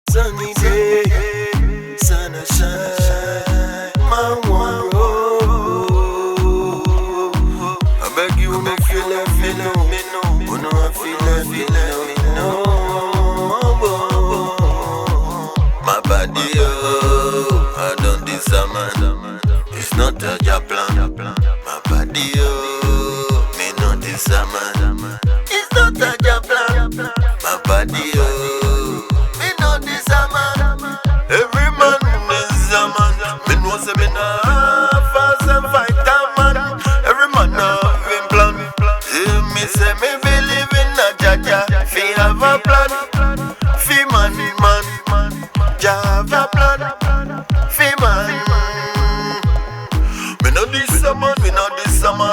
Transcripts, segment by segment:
sunny day, sun a shine, my one road. I beg you, no feel it, me know. Oh no, I feel it, me know. My body, oh, I don't disarm. It's not a Jah plan. My body, oh, me not disarm. It's not a Jah plan. My body, oh, me not disarm. Every man is a man. Me know say me nah fast and fight a man. Every man have him plan. Me say me believe in a Jah. Fi have a plan. Fi man. Jah have a plan. Fi man. Me know this a man.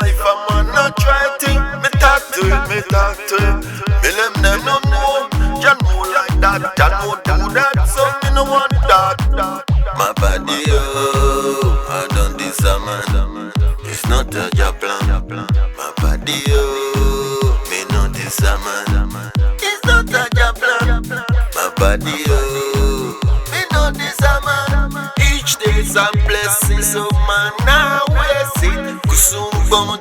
If a man not try thing, me talk to him. Me let them know. Jah know like that. Jah know do that. So me no want that. My body, oh, I don't disarm. It's not a Jah plan. My body, oh, me no disarm. It's not a Jah plan. My body, oh, me no disarm. Each day's a blessing, so man now waste it. Kusum, gbomo,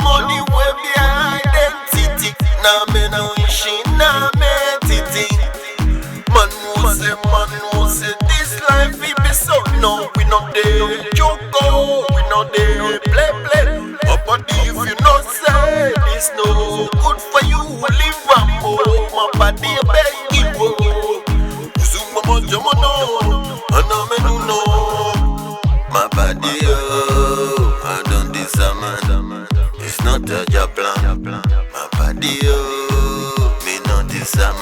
money way behind identity. Now me no wishing, now me titi. Man who say this life it be so. No, we not there joke, we not there play. But if you not say this no good for you, live one more. My body beg you, Kusum, gbomo, no, and I me no. My body, oh, I don't disarm. It's not a Jah plan. My body, oh, me not disarm.